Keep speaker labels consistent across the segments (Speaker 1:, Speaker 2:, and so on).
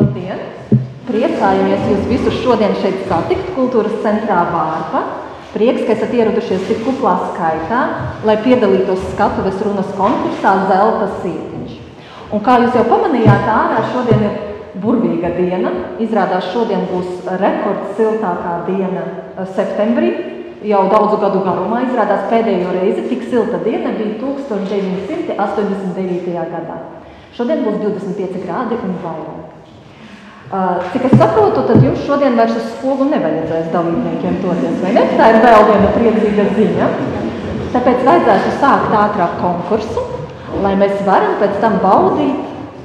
Speaker 1: Labdien! Priecājamies jūs visus šodien šeit satikt Kultūras centrā Vārpa. Prieks, ka esat ieradušies tik kuplā skaitā, lai piedalītos skatuves runas konkursā Zelta sietiņš. Un kā jūs jau pamanījāt, ārā šodien ir burvīga diena. Izrādās šodien būs rekords siltākā diena septembrī. Jau daudzu gadu garumā izrādās pēdējo reizi tik silta diena bija 1989. gadā. Šodien būs 25 grādi un vairāk. Cik es saprotu, tad jums šodien vairs uz skolu nevajadzēs dalībniekiem toties, vai ne? Tā ir vēl viena priecīga ziņa. Tāpēc vajadzētu sākt ātrāk konkursu, lai mēs varam pēc tam baudīt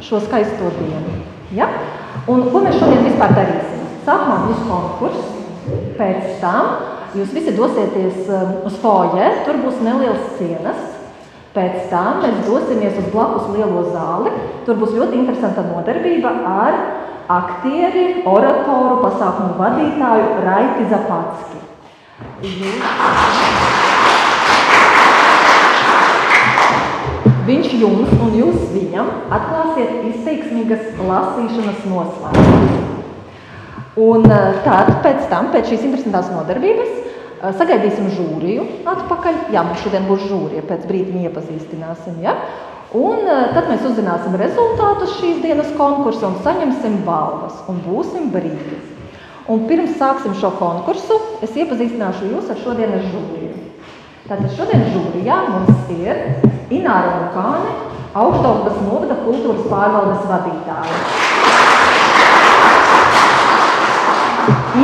Speaker 1: šo skaisto dienu. Ja? Un ko mēs šodien vispār darīsim? Sākumā būs konkurss, pēc tam jūs visi dosieties uz foje, tur būs neliels cienas. Pēc tam mēs dosimies uz blakus lielo zāli, tur būs ļoti interesanta nodarbība ar aktieri, oratoru, pasākumu vadītāju Raiti Zapatski. Viņš jums un jūs viņam atklāsiet izteiksmīgas lasīšanas noslēpumus. Un tad pēc tam, pēc šīs interesantās nodarbības, sagaidīsim žūriju atpakaļ. Jā, mums šodien būs žūrija, pēc brīdiņa iepazīstināsim, ja? Un tad mēs uzzināsim rezultātus šīs dienas konkursa un saņemsim balvas un būsim brīvi. Un pirms sāksim šo konkursu, es iepazīstināšu jūs ar šodienas žūriju. Tātad šodien žūrijā mums ir Ināra Lukāne, Augšdaugavas novada kultūras pārvaldes vadītāja.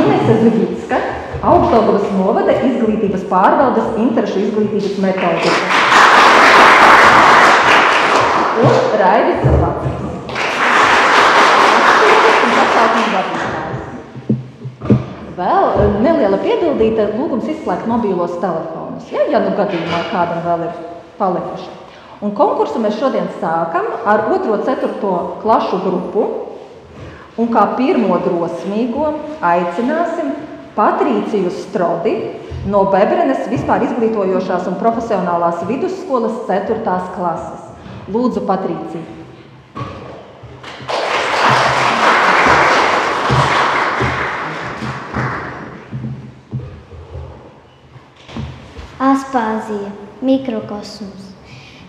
Speaker 1: Inese Zugicka, Augšdaugavas novada izglītības pārvaldes interešu izglītības metodika. Un Raidis Zapatskis. Vēl neliela piebildīta, lūgums izslēgt mobīlos telefonus, ja nu gadījumā kādam vēl ir palikuši. Un konkursu mēs šodien sākam ar 2.4. klašu grupu. Un kā pirmo drosmīgo aicināsim Patrīciju Strodi no Bebrenes vispār izglītojošās un profesionālās vidusskolas 4. klases. Lūdzu, Patrīcija.
Speaker 2: Aspāzija, mikrokosmos.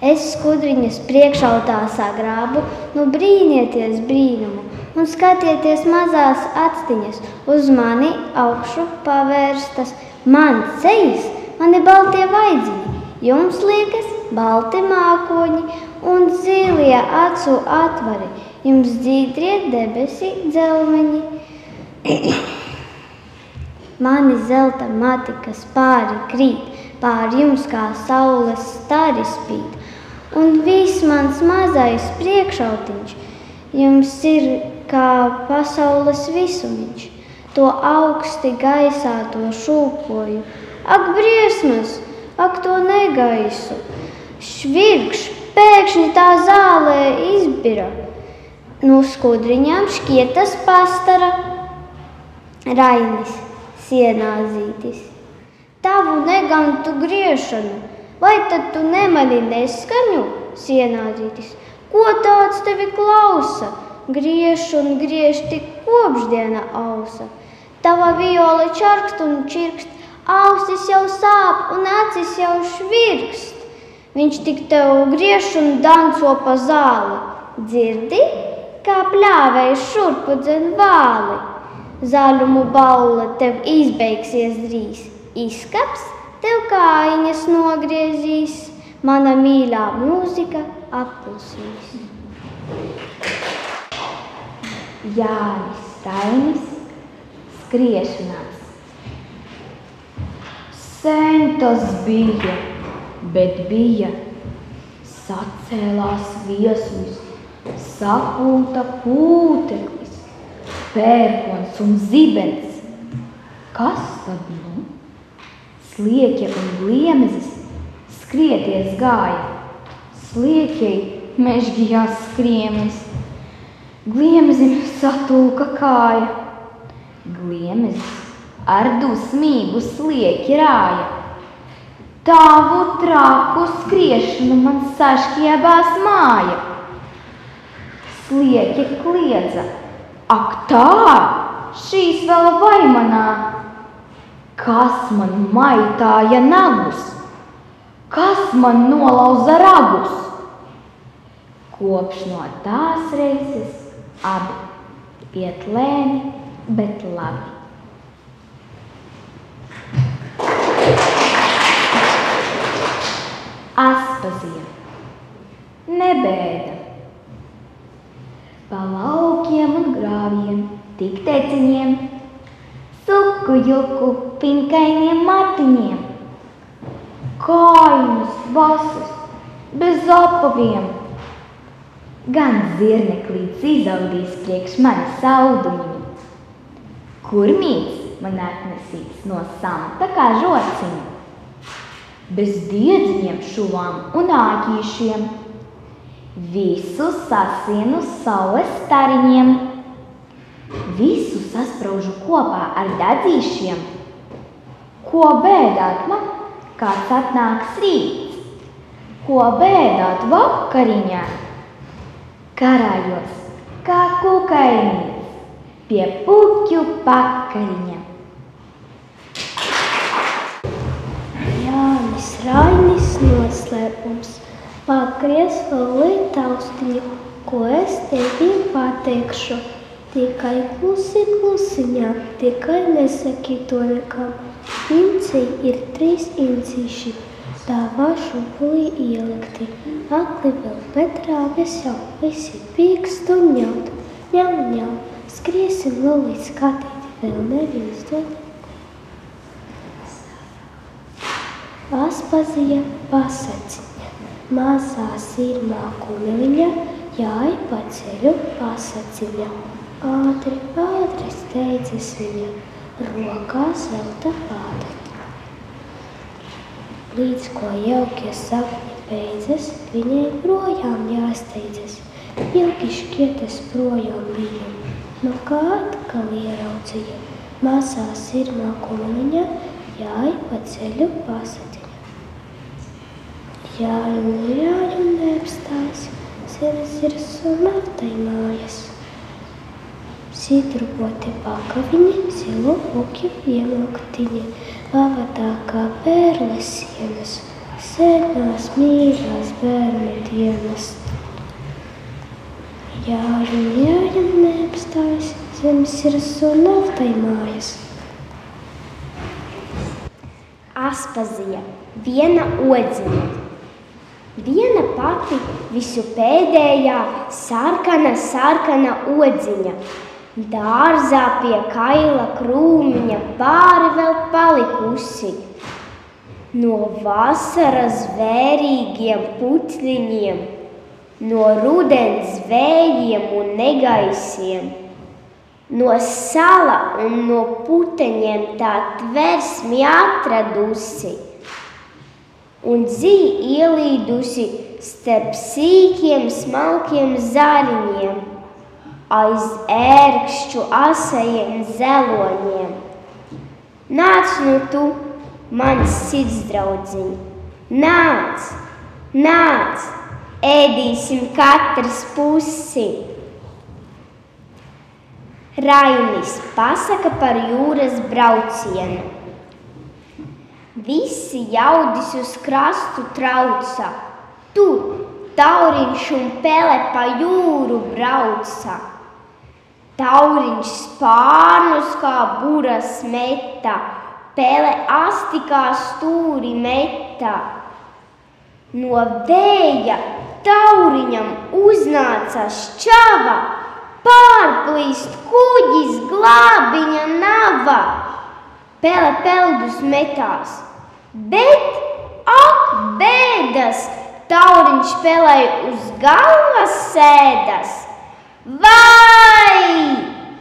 Speaker 2: Es skudriņas priekšautā sagrābu, nu brīnieties brīnumu un skatieties mazās actiņas uz mani augšu pavērstas. Man cejas, mani baltie vaidziņi, jums liekas balti mākoņi un zilie acu atvari, jums dzīdrie debesi dzelmeņi. Mani zelta mati, kas pāri krīt, pāri jums kā saules stari spīd, un viss mans mazais priekšautiņš jums ir kā pasaules visumiņš. To augsti gaisā to šūpoju. Ak, briesmas, ak, to negaisu. Švirkš, pēkšņi tā zālē izbira. No skudriņām šķietas pastara. Rainis, sienāzītis. Tavu negantu griešanu, vai tad tu nemani neskaņu, sienāzītis? Ko tāds tevi klausa? Griež un griež tik kopšdiena ausa. Tava viola čarkst un čirkst, ausis jau sāp un acis jau švirkst. Viņš tik tev griež un danco pa zāli. Dzirdi, kā pļāvēja šurpu dzen vāli. Zaļumu baule tev izbeigsies drīz. Izskaps tev kājiņas nogriezīs. Mana mīļā mūzika apklusīs.
Speaker 3: Jānis Rainis, skriešanās. Sen tas bija, bet bija. Sacēlās vieslis, sapūta pūteklis, pērkons un zibens. Kas tad nu? Slieķe un gliemezis skrieties gāja. Slieķei mežģījās skriemenis, gliemezim satūka kāja. Gliemezis ar dusmīgu slieķi rāja. Tavu traku skriešanu man saškiebās māja. Slieķe kliedza, Ak tā, šīs vēl vaimanā. Kas man maitāja nagus? Kas man nolauza ragus? Kopš no tās reizes abi iet lēni, bet labi. Aspazija, nebēda. Pa laukiem un grāviem, tik teciņiem, suku juku pinkainiem matiņiem, kājiņas vasas, bez apaviem. Gan zirneklīts izaudīs priekš mani saudumiņi. Kurmīts man atnesīs no samta kā žociņa. Bez diedziņiem, šuvām un āķīšiem. Visu sasienu saules stariņiem. Visu saspraužu kopā ar dadzīšiem. Ko bēdāt man, kāds atnāks rīts? Ko bēdāt vakariņā? Karājos kā kukainīts pie puķu pakariņa.
Speaker 2: Jānis Rainis noslēpums. Pagriez vēl taustiņu, ko es tevi pateikšu. Tikai klusi klusiņā, tikai nesaki to nekam. Incī ir 3 incīši, dāvā šupulī ielikti. Akli vēl betrāves jau, visi pīkst un ņaut. Ņau, skriesim lolīt skatīt, vēl neviens dod. Aspazija pasaciņa. Mazā sirmā kumeliņa jāj pa ceļu pasaciņa. Ātri, steidzas viņa, rokā zelta pātaņa. Līdz ko jaukie sapņi beidzas, viņai projām jāsteidzas. Ilgi šķietas projām viņam, no kā atkal ieraudzīja. Mazā sirmā kumeliņa jāj pa ceļu pasaciņa. Jājum neapstājas, siras un naftai mājas. Sidrupoti pakaviņi, zilu puķu iemoktiņi, avadā kā pērles sienas, sēdnās mīļās bērnu dienas. Jājum neapstājas, siras un naftai mājas.
Speaker 4: Aspazija, viena odziņa. Viena pati visu pēdējā sarkana odziņa. Dārzā pie kaila krūmiņa pāri vēl palikusi. No vasaras vērīgiem putliņiem, no rudens vējiem un negaisiem, no sala un no puteņiem tā tversmi atradusi. Un dzī ielīdusi starp sīkiem, smalkiem zariņiem, aiz ērkšķu asajiem zeloņiem. Nāc nu tu, mans sirdsdraudziņ, nāc, ēdīsim katrs pusi. Rainis pasaka par jūras braucienu. Visi jaudis uz krastu trauca, tur tauriņš un pele pa jūru brauca. Tauriņš spārnus kā buras meta, pele asti kā stūri meta. No vēja tauriņam uznāca šķava, pārplīst kuģis glābiņa nava. Pele peldus metās, bet, ak, bēdas, tauriņš pelei uz galvas sēdas. Vai,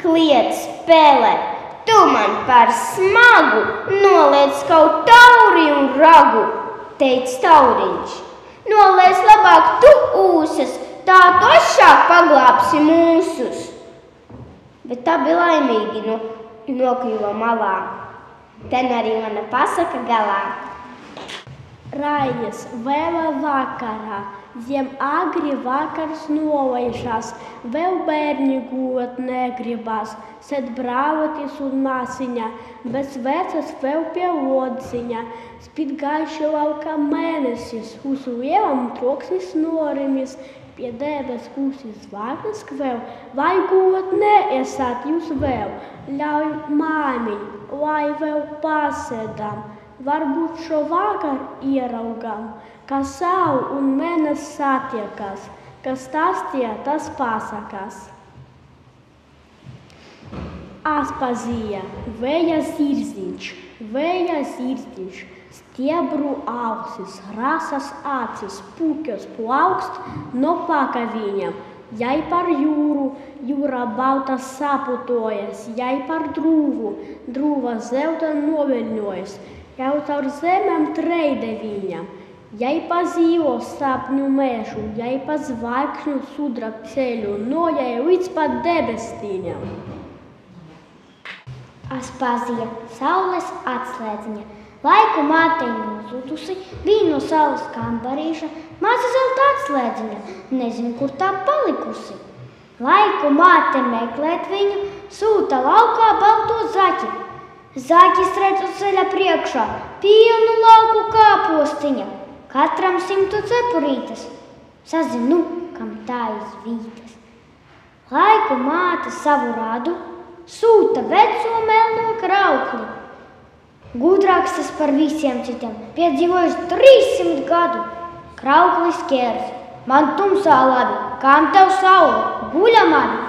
Speaker 4: kliedz pele, tu man par smagu noliec kaut tauri un ragu, teic tauriņš. Noliec labāk tu ūsas, tā tošāk paglābsi mūsus. Bet tā bija laimīgi nokļuva malā. Ten arī mana pasaka galā.
Speaker 2: Rainis vēla vakarā, zem agri vakars nolaišās, vēl bērni gulot negribās, sēd brāvotis un māsiņa, bez vecas vēl pie lodziņa, spīd gaiši lauka mēnesis, uz lielam troksnis norimis, pie debes kūsis zvaigznes kvēl, vai gulot neesat jūs vēl, ļauj māmiņ, lai vēl pasēdam. Varbūt šo vakar ieraugam, ka saule un mēnesis satiekas, kas stāstīja, tas pasakās. Aspazīja vēja zirziņš, stiebru ausis, rasas acis, puķos plaukst no pakaviņam, jai par jūru, jūra balta saputojas, jai par drūvu, drūva zelta noveļņojas, jau caur zemēm treide viņam, jai pa zīlo sapņu mežu, jai pa zvaigžņu sudraba ceļu, nojai līdz pat debestīņam.
Speaker 4: Aspazija, saules atslēdziņa, laiku mātei nozudusi, bija no saules kambarīša, maza zelta atslēdziņa, nezinu, kur tā palikusi. Laiku māte meklēt viņu, sūta laukā balto zaķi. Zaķis redz uz ceļa priekšā, pilnu lauku kāpostiņa, katram 100 cepurītes. Sazinu, kam tā izvītas. Laiku māte savu radu, sūta veco melno kraukli. Gudrāks tas par visiem citiem, piedzīvojis 300 gadu. Krauklis ķērs, man tumsā labi, kam tev saule, guļam abi.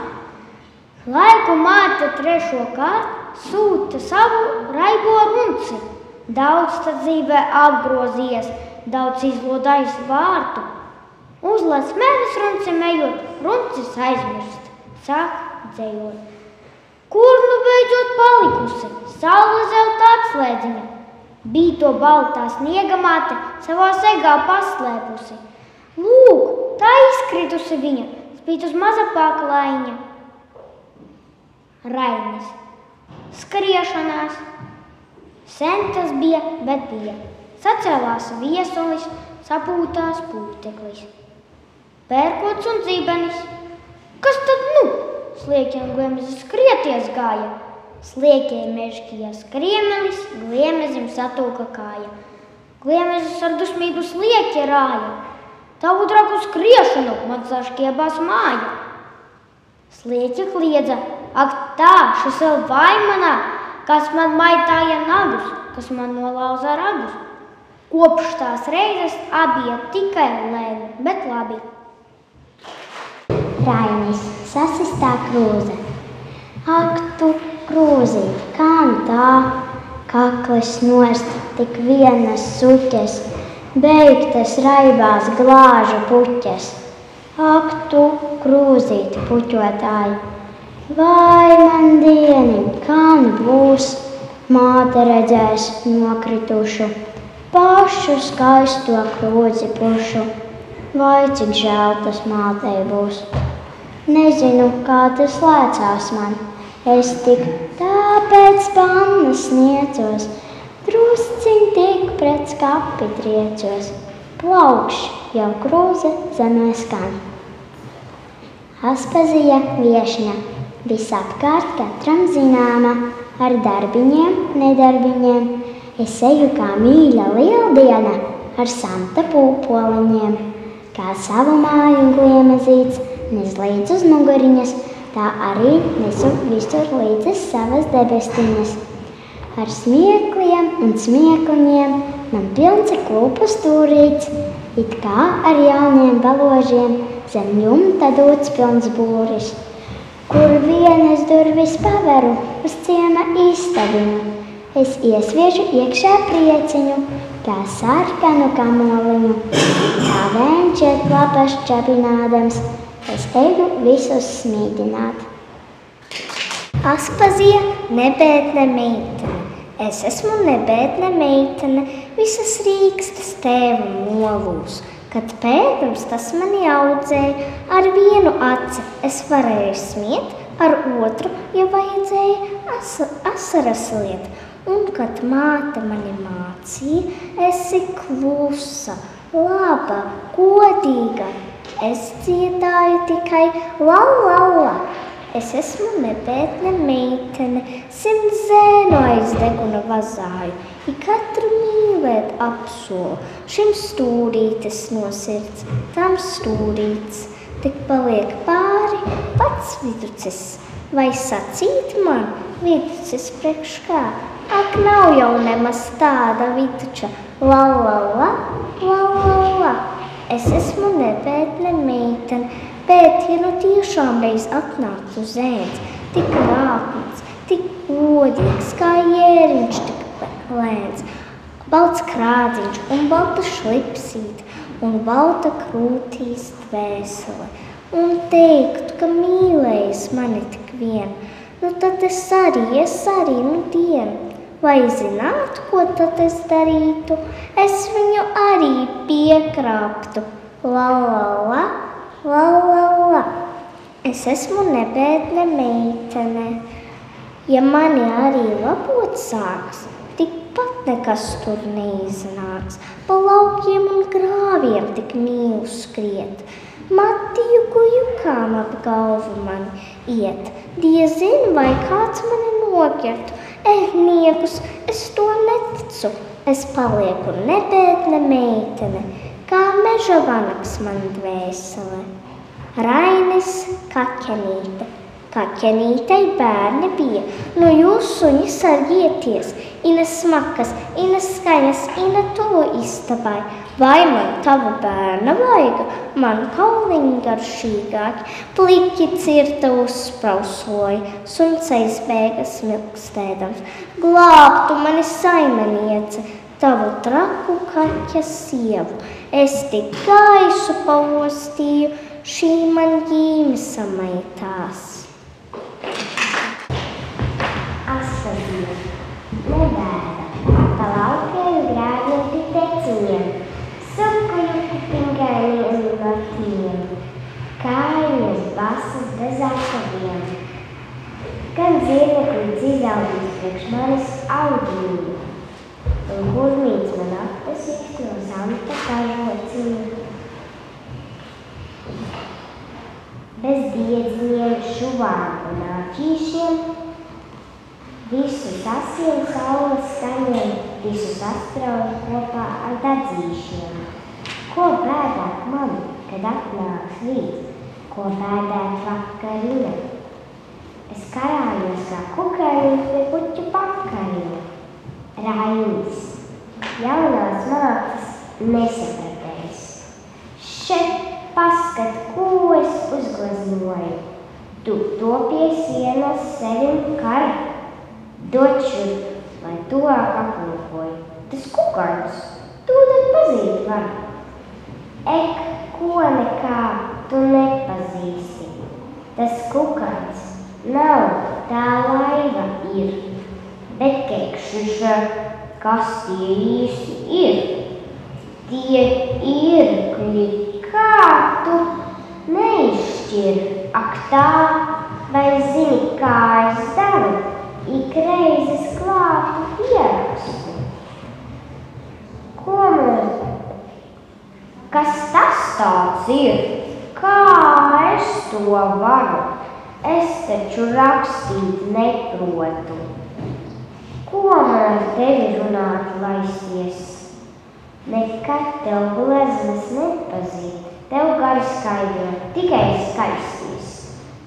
Speaker 4: Laiku māte trešo kārt sūta savu raibo runci. Daudz tad dzīvē apgrozījies, daudz izlodājis vārtu. Uzlēc mēnes runci ejot, runcis aizmirst, sāk dzējot. Kur nu beidzot palikusi, saule zelta atslēdziņa? Bija to baltā sniega māte savā segā paslēpusi. Lūk, tā izkritusi viņa, spīt uz maza paklaiņa. Rainis. Skriešanās. Sen tas bija, bet bija. Sacēlās viesulis, sapūtās pūteklis. Pērkots un dzībenis. Kas tad nu? Sliekiem gliemezis skrieties gāja. Sliekie mežkījās kriemelis, gliemezim satūka kāja. Gliemezis ar dusmību slieki rāja. Tavu dragu skriešanu man saškiebās māja. Slieķi kliedza. Ak tā, šis vēl vaimanā, kas man maitāja nagus, kas man nolauza ragus. Kopš tās reizes abi tikai lēni, bet labi.
Speaker 5: Rainis, sasistā krūze. Ak tu, krūzīt, kam tā? Kaklis nost, tik vienas suķes, beigtas raibās glāžu puķes. Ak tu, krūzīt, puķotāji. Vai man dieniņ, kam būs, māte redzēs nokritušu, pašu skaisto krūzi pušu, vai cik žēl tas mātei būs. Nezinu, kā tas lēcās man, es tik tāpēc pannas niecos, drusciņ tik pret skapi triecos, plaukš jau krūze zemē skan. Aspazija viešņa. Visapkārt katram zināma, ar darbiņiem, nedarbiņiem. Es eju kā mīļa lieldiena, ar samta pūpoliņiem. Kā savu māju gliemezīts, nes līdz uz muguriņas, tā arī nesu visur līdzes savas debestiņas. Ar smiekliem un smiekliņiem man pilns ir klupu stūrīts, it kā ar jauniem baložiem zem jumta dots pilns būris. Kur vienas durvis paveru uz ciema istabiņu, es iesviežu iekšā prieciņu, kā sarkanu kamoliņu. Kā vēņš iet lapas čabinādams, es eju visus smīdināt.
Speaker 4: Aspazija nebēdne meitene. Es esmu nebēdne meitene, visas rīkstas tēvu molūs. Kad pēdams tas mani audzēja, ar vienu aci es varēju smiet, ar otru, ja vajadzēja, asaras liet.
Speaker 2: Un, kad māte mani mācīja, esi klusa, laba, godīga. Es dziedāju tikai la, la, la. Es esmu nebētne meitene, 100 zēnu aiz deguna vazāju, I katru mīlēt apsolu, šim stūrītes no sirds, tam stūrīts, tik paliek pāri pats viducis. Vai sacīt man, viducis priekš kā? Ak, nav jau nemaz tāda viduča, la, la, la, la, la, la. Es esmu nebētne meitene, bet, ja nu tiešām reiz atnāktu zēns, tik rāpns, tik godīgs, kā jēriņš, tik lēns, balts krādziņš un balta šlipsīt un balta krūtīs dvēsele, un teiktu, ka mīlējis mani tik vien, nu tad es arī nu dienu. Vai zinātu, ko tad es darītu? Es viņu arī piekrāptu, la, la, la. La, la, la. Es esmu nebētne meitene. Ja mani arī labot sāks, tikpat nekas tur neiznāks. Pa laukiem un grāviem tik mīlu skriet. Matiju kujukām ap galvu man iet. Diezin, vai kāds mani nokirtu. Niekus, es to neticu. Es palieku nebētne meitene. Kā meža vanaks man dvēsele. Rainis Kaķenīte. Kaķenītei bērni bija, nu jūs suņi sargieties, ina smakas, ina skaņas, ina tuvu istabai. Vai man tavu bērna vaiga, man kauliņi garšīgāki, pliki cirta uzsprausloja, suns aizbēgas milkstēdams. Glābtu mani saimeniece, tavu traku kaķa sievu. Es tik gaisu paostīju, šī man ģīme samaitās.
Speaker 5: Aspazīme, nebēda, pa laukiem grāvjoti teciņiem, sukuļuki pingainiem latiem, kājiņas basas bez akaviem. Gan dzīvnieklīts izaudīs priekš manis audīju, un gurmīts man aptasīst no samta kažociņu. Bez diedziņiem, šuvām un āķīšiem, visus asiem saules staņiem, visus astrauju kopā ar dadzīšiem. Ko bēdāt man, kad atnāks rīts, ko bēdāt vakariņa? Es karājos kā kukarīns pie puķu pakaļņa. Rainis, jaunās mātes nesapratējis. Šeit paskat, ko es uzgleznoju. Tu to pie sienas sevim kari. Dod šurp, lai tuvāk aplūkoju. Tas kukards, tūdaļ pazīt var. Ek, ko nekā tu nepazīsi. Tas kukards nav, tā laiva ir. Bet kekšuša, kas tie īsti ir? Tie irkļi, kā tu neizšķir. Ak tā, vai zini, kā es daru? Ik reizes klātu pierakstu. Ko man? Kas tas tāds ir? Kā es to varu? Es taču rakstīt neprotu. Ko man ar tevi runāt laisties? Nekad tev gleznas nepazīt, tev gari skaidrot, tikai skaistīs.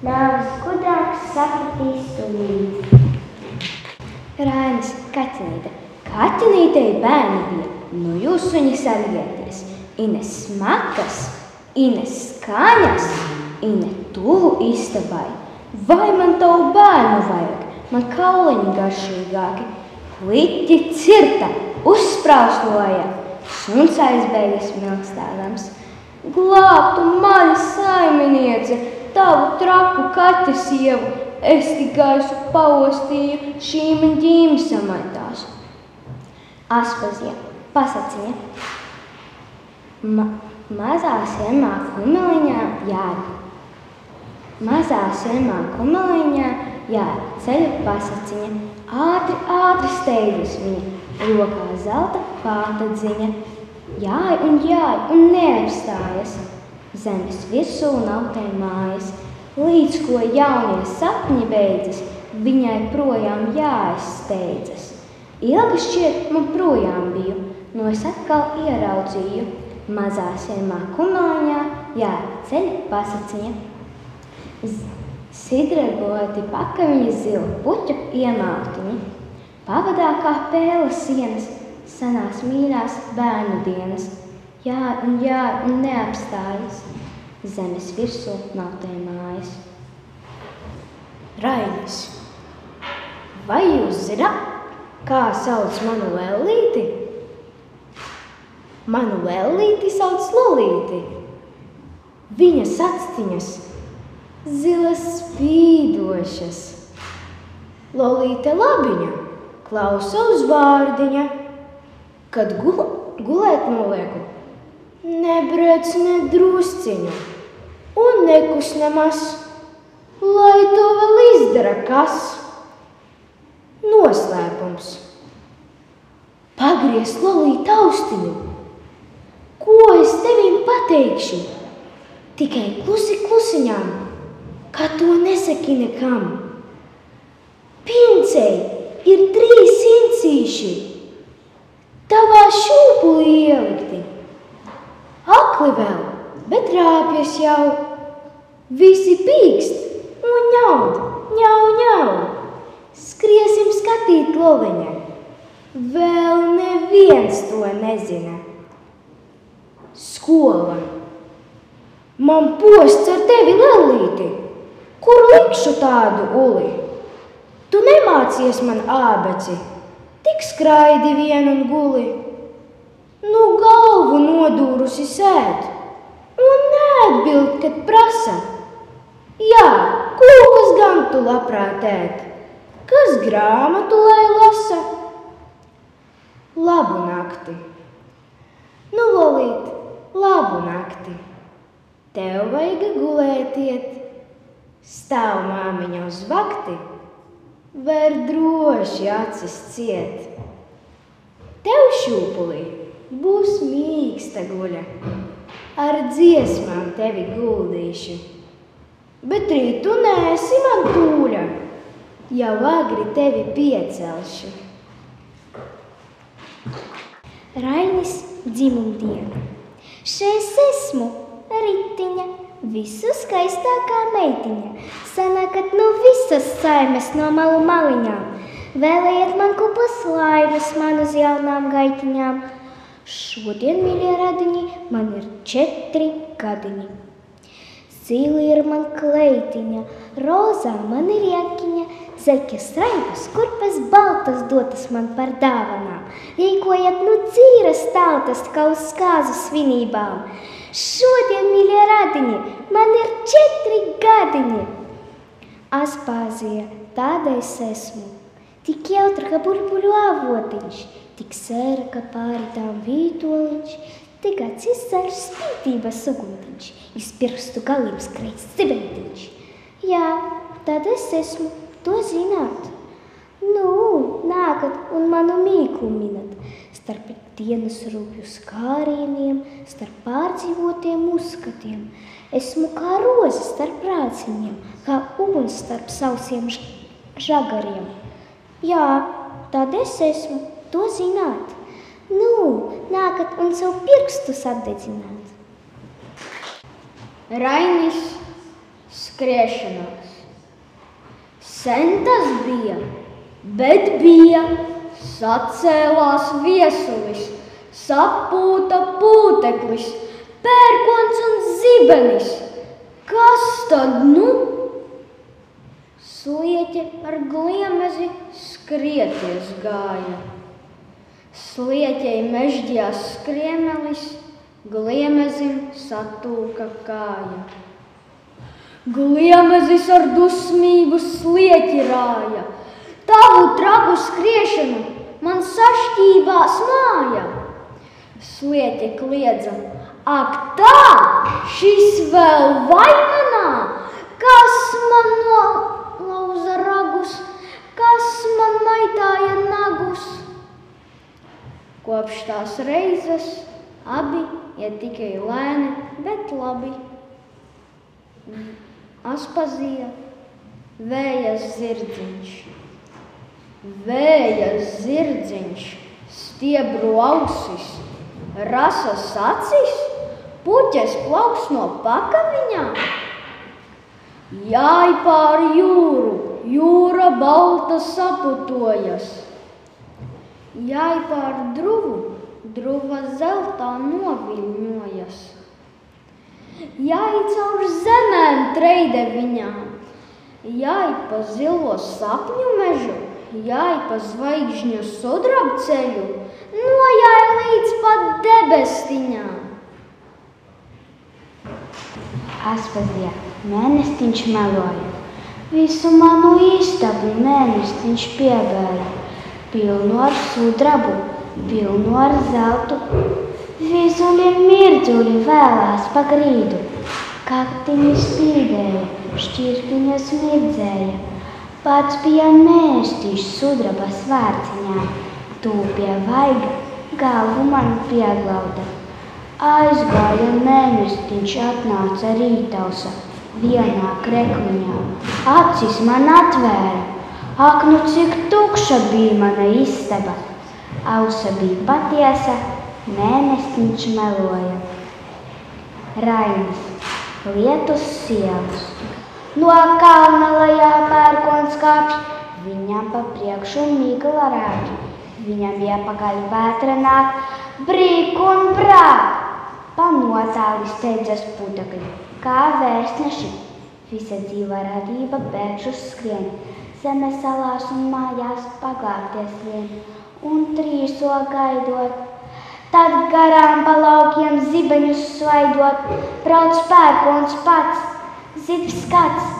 Speaker 5: Nāvis gudrāks sapratīs tūlīt.
Speaker 4: Rainis Kaķenīte. Kaķenītei bērni bija, nu jūs suņi sargieties. Ine smakas, ine skaņas, ine tuvu istabai. Vai man tavu bērnu vajag? Man kauliņi garšīgāki. Pliķi cirta, uzsprausloja, suns aizbēgas milkstādams. Glābtu mani saimeniece, tavu traku kaķa sievu. Es tik gaisu paostīju, šī man ģīme samaitās. Aspazīme, pasaciņa. Mazā siemā kumeliņā jāļ. Mazā siemā kumeliņā
Speaker 2: jā, ceļu pasaciņa, ātri steidzas viņa, rokā zelta pātadziņa. Jāj un neapstājas, zemes virsū nav tai mājas, līdz ko jaunie sapņi beidzas, viņai projām jāizsteidzas. Ilgi šķiet man projām biju, no es atkal ieraudzīju, mazā sirmā kumāņā, jā, ceļa pasaciņa. Sidragoti pakaviņa zila puķu iemautiņi, pavadā kā pēles sienas, sanās mīļās bērnu dienas, jā un neapstājas, zemes virsū nav tai mājas.
Speaker 4: Rainis, vai jūs zināt, kā sauc manu ellīti? Manu ellīti sauc Lolīti. Viņas actiņas zilas spīdošas. Lolīte labiņa klausa uz vārdiņa, kad gulēt nolieku, nebrēc ne drusciņu un nekus nemaz, lai to vēl izdara kas. Noslēpums. Pagriez Lolīte austiņu, ko es tevim pateikšu, tikai klusiņām, ka to nesaki nekam. Pincei ir 3 incīši, tavā šūpulī ielikti. Akli vēl, bet rāpjas jau, visi pīkst un ņau. Skriesim skatīt loveņai, vēl neviens to nezina. Skola. Man posts ar tevi, Lellīti, kur likšu tādu uli? Tu nemācies man ābeci, tik skraidi vien un guli. Nu galvu nodūrusi sēd un neatbild, kad prasa. Jā, kūkas gan tu labprāt ēd, kas grāmatu lai lasa? Labu nakti. Nu, Lolīt, labu nakti. Tev vajag gulēt iet, stāv māmiņa uz vakti, var droši acis ciet. Tev šūpulī būs mīksta guļa, ar dziesmām tevi guldīšu, bet rīt tu neesi man tūļa, jau agri tevi piecelšu.
Speaker 2: Rainis dzimumdiena. Šeit esmu, ritiņa, visu skaistākā meitiņa. Sanākat no visas saimes no malu maliņām. Vēlējiet man kupas laimes man uz jaunām gaitiņām. Šodien, mīļie radiņi, man ir 4 gadiņi. Zili ir man kleitiņa, rozā man ir jakiņa, zeķes raibas, kurpes baltas dotas man par dāvanām. Rīkojiet nu dzīras tautas, kā uz skāzu svinībām. Šodien, mīļie radiņi, man ir 4 gadiņi. Aspāzija, tāda es esmu, tik jautra, ka burbuļu avotiņš, tik sēra, ka pāri tām vītoliņš, tik acis zaļš spītības uguntiņš, iz pirkstu galiem skreit stibentiņš. Jā, tāda es esmu, to zināt. Nu, nākat un manu mīklu minat, starp dienas rūpju skārieniem, starp pārdzīvotiem uzskatiem. Esmu kā roze starp rāciņiem, kā uguns starp sausiem žagariem. Jā, tāda es esmu, to zināt. Nu, nākat un savu pirkstus atdedzināt.
Speaker 4: Rainis skriešanās. Sen tas bija, bet bija. Sacēlās viesulis, sapūta pūteklis, pērkons un zibenis. Kas tad nu? Slieķe ar gliemezi skrieties gāja. Slieķei mežģījās skriemelis, gliemezim satūka kāja. Gliemezis ar dusmību slieķi rāja, tavu traku skriešanu man sašķībās māja. Slieķe kliedza, ak tā, šis vēl vaimanā, kas man nolauza ragu
Speaker 6: Kopš tās reizes abi iet tikai lēni, bet labi. Aspazija, vēja zirdziņš. Vēja zirdziņš, stiebru ausis, rasas acis, puķes plauks no pakaviņām. Jāj pār jūru, jūra balta saputojas. Jāj pār druvu, druva zeltā noviļņojas. Jāj caur zemēm treideviņām, jāj pa zilo sapņu mežu, jāj pa zvaigžņu sudrabceļu, nojāj līdz pat debestiņām.
Speaker 5: Aspazija, mēnestiņš meloja. Visu manu istabu mēnestiņš piebēra. Pilnu ar sudrabu, pilnu ar zeltu. Vizuļi mirdzuli vēlās pa grīdu. Kaktiņi spīdēja, šķirpiņas mirdzēja. Pats bija mēnestiņš sudraba svārciņā. Tūpie vaiga, galvu man pieglauda. Aizgāja mēnestiņš, atnāca rītausa vienā krekliņā. Acis man atvēra. Ak, nu cik tukša bija mana istaba. Ausa bija patiesa, mēnestiņš meloja. Rainis, lietus sielas. No kalna lejā pērkons kāpj, viņam pa priekšu migla rāķi. Viņam iepakaļ vētra nāk, brīk un brāk. Pa notāli steidzas putekļi, kā vēstneši. Visa dzīva radība bēgšus skrien, zeme salās un mājās paglābties lien, un trīso gaidot. Tad garām pa laukiem zibeņus svaidot, brauc pērkons pats, zivs skats,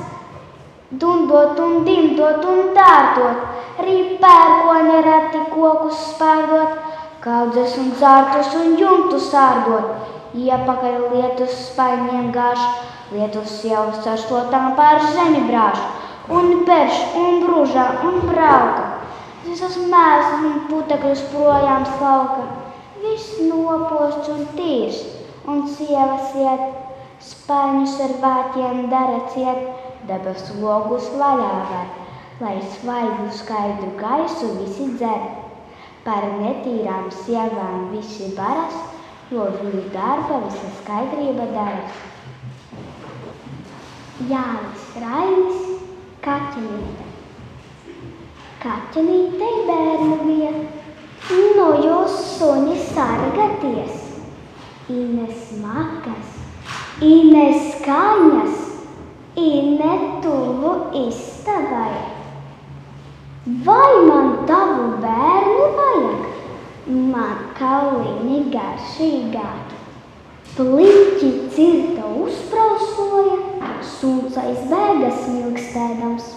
Speaker 5: dundot un dimdot un dārdot, rīp pērkoni rati kokus spērdot, kaudzes un zārtus un jumtus ārdot. Iepakaļ lietus spaiņiem gāž, lietus sievas ar slotām pār zemi brāž, un berš, un bružā, un brauka. Visas mēsas un putekļus projām slauka. Viss noposts un tīrs, un sievas iet, spaiņus ar vāķiem dara ciet, debesu logus vaļā var, lai svaigu skaidru gaisu visi dzer. Par netīrām sievām visi baras, jo viņu darba visa skaidrība daras.
Speaker 2: Jānis Rainis, Kaķenīte. Kaķenītei bērnu bija, no jūs suni sargaties. Ines makas, ines skaņas, ine tuvu istabai. Vai man tavu bērnu vajag? Man kauliņi garšīgāki. Pliķi cirta uzprausoja, suns aiz bēgas smilkstēdams.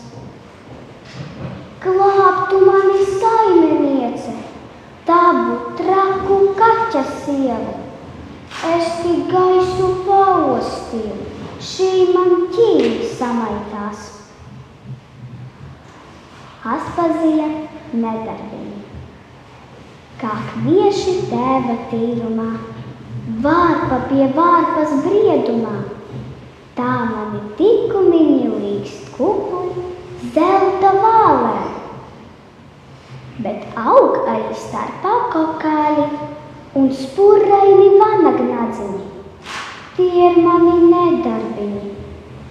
Speaker 2: Glābtu mani saimeniece, tavu traku kaķa sievu. Es tik gaisu paostīju, šī man ķīvi samaitās. Aspazija, nedarbiņa. Kā kvieši tēva tīrumā, vārpa pie vārpas briedumā, tā mani tikumiņi līkst kupuļi zelta vālē. Bet aug arī starpā kokāļi un spurraini vanagnadziņi. Tie ir mani nedarbiņi,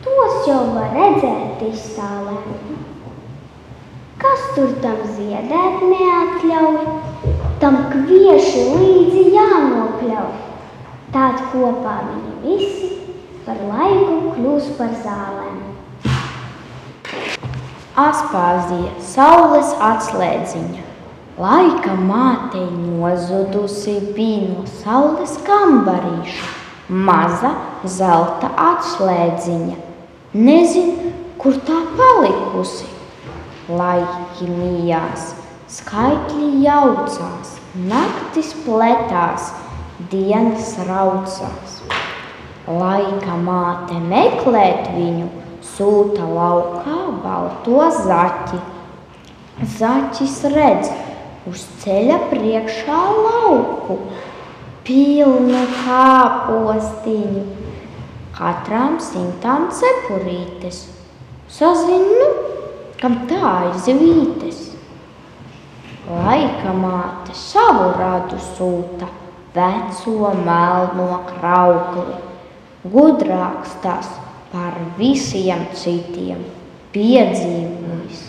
Speaker 2: tos jau var redzēt iztālē. Kas tur tam ziedēt neatļauj, tam kvieši līdzi jānokļauj. Tād kopā viņi visi par laiku kļūs par zālēm.
Speaker 3: Aspāzija, saules atslēdziņa. Laika mātei nozudusi bija no saules kambarīša. Maza zelta atslēdziņa. Nezin, kur tā palikusi. Laiki mījās, skaitļi jaucās, naktis pletās, dienas raucās. Laika māte meklēt viņu, sūta laukā balto zaķi. Zaķis redz,
Speaker 7: uz ceļa priekšā lauku, pilnu kāpostiņu, katram 100 cepurītes. Sazinu, kam tā ir zvītes. Laika māte savu radu sūta, veco melno kraukli, gudrāks tas par visiem citiem, piedzīvojis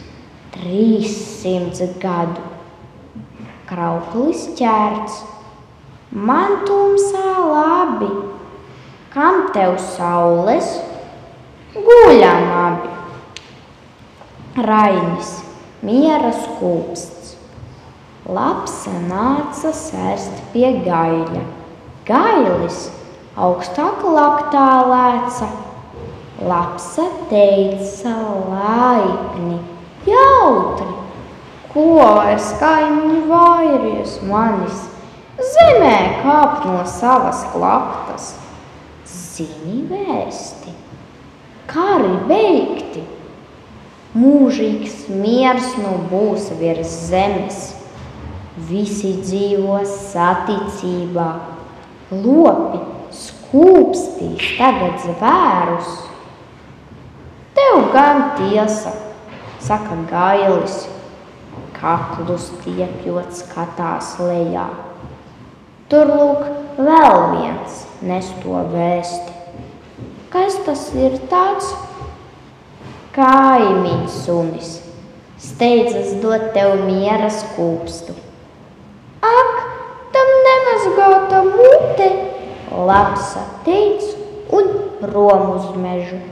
Speaker 7: 300 gadu. Krauklis ķērts, man tumsā labi, kam tev saules, guļam abi. Rainis, miera skūpsts, lapsa nāca sēst pie gaļa, gailis augstāk laktā lēca, lapsa teica laipni, jautri, ko vairs kaimiņu vairies manis, zemē kāp no savas klaptas. Zini vēsti, kari beigti, mūžīgs miers nu būs virs zemes, visi dzīvos saticībā, lopi skūpstīs tagad zvērus. Tev gan tiesa, saka gailis, kaklu stiepjot skatās lejā. Tur lūk vēl viens nes to vēsti. Kas tas ir tāds? Kaimiņš sunis, steidzas dot tev miera skūpstu. Ak, tam nemazgāta mute, lapsa teica un prom uz mežu.